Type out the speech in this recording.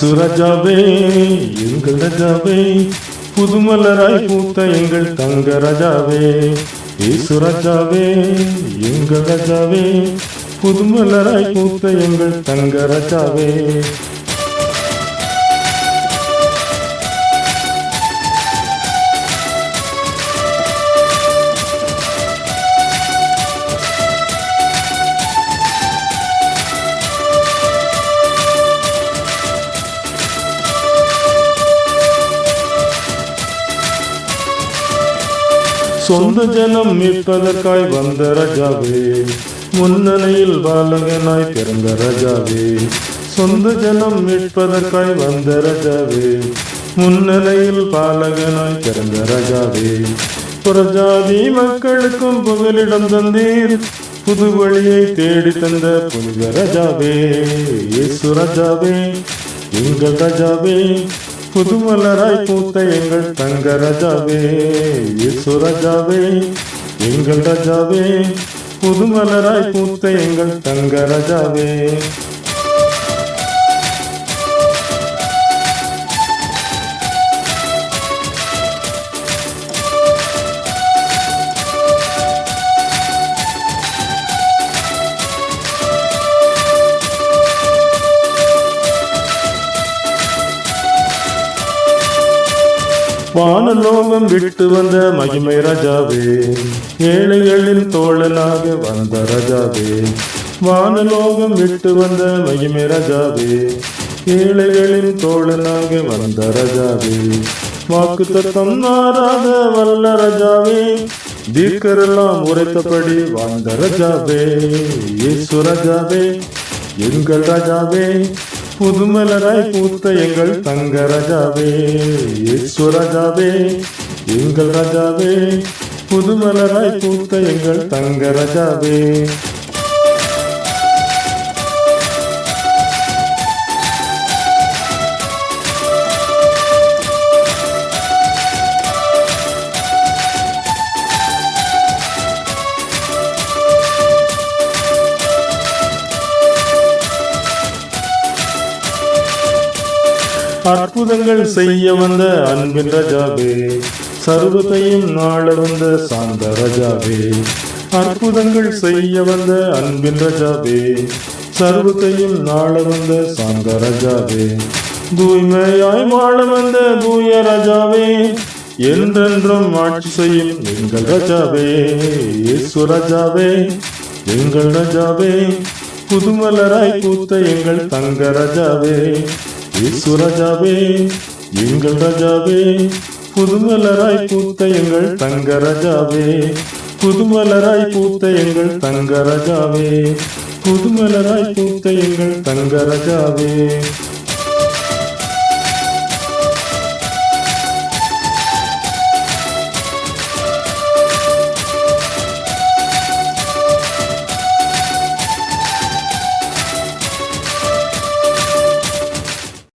இயேசு ராஜாவே எங்கள் ராஜாவே, புதுமலராய் பூத்த எங்கள் தங்க ராஜாவே. இயேசு ராஜாவே எங்கள் ராஜாவே, புதுமலராய் பூத்த எங்கள் தங்க ராஜாவே. சொந்த ஜனம் மீட்பதற்காய் வந்த ராஜாவே, முன்னணியில் பாலகனாய் பிறந்த ராஜாவே. சொந்த ஜனம் மீட்பதற்காய் வந்த ராஜாவே, முன்னணியில் பாலகனாய் பிறந்த ராஜாவே. புறஜாதி மக்களுக்கும் புகலிடம் தந்தீர், புது வழியை தேடி தந்த புனித ராஜாவே. இயேசு ராஜாவே எங்கள் ராஜாவே, புதுமலராய் பூத்த எங்கள் தங்க ராஜாவே. இயேசு ராஜாவே எங்கள் ராஜாவே, புதுமலராய் பூத்த எங்கள் தங்க ராஜாவே. வானலோகம் விட்டு வந்த மகிமை ராஜாவே, ஏழைகளின் தோழனாக வந்த ராஜாவே. வானலோகம் விட்டு வந்த மகிமை ராஜாவே, ஏழைகளின் தோழனாக வந்த ராஜாவே. வாக்கு தத்தம் மாறாத வல்ல ராஜாவே, தீர்க்கரெல்லாம் உரைத்தபடி வாழ்ந்த ராஜாவே. இயேசு ராஜாவே எங்கள் ராஜாவே, புதுமலராய் பூத்த எங்கள் தங்க ராஜாவே. இயேசு ராஜாவே எங்கள் ராஜாவே, புதுமலராய் பூத்த எங்கள் தங்க ராஜாவே. அற்புதங்கள் செய்ய வந்த அன்பின் ராஜாவே, சர்வத்தையும் நாள வந்த சாந்த ராஜாவே. அற்புதங்கள் செய்ய வந்த அன்பின் ராஜாவே, சர்வத்தையும் நாள வந்த சாந்த ராஜாவே. தூய்மையாய் வாழ வந்த தூய ராஜாவே, என்றென்றும் ஆட்சி செய்யும் எங்கள் ராஜாவே. இயேசு ராஜாவே எங்கள் ராஜாவே, புதுமலராய் பூத்த எங்கள் தங்க ராஜாவே. இயேசு ராஜாவே எங்கள் ராஜாவே, புதுமலராய் பூத்த எங்கள் தங்க ராஜாவே. புதுமலராய் பூத்த எங்கள் தங்க ராஜாவே, புதுமலராய் பூத்த எங்கள் தங்க ராஜாவே.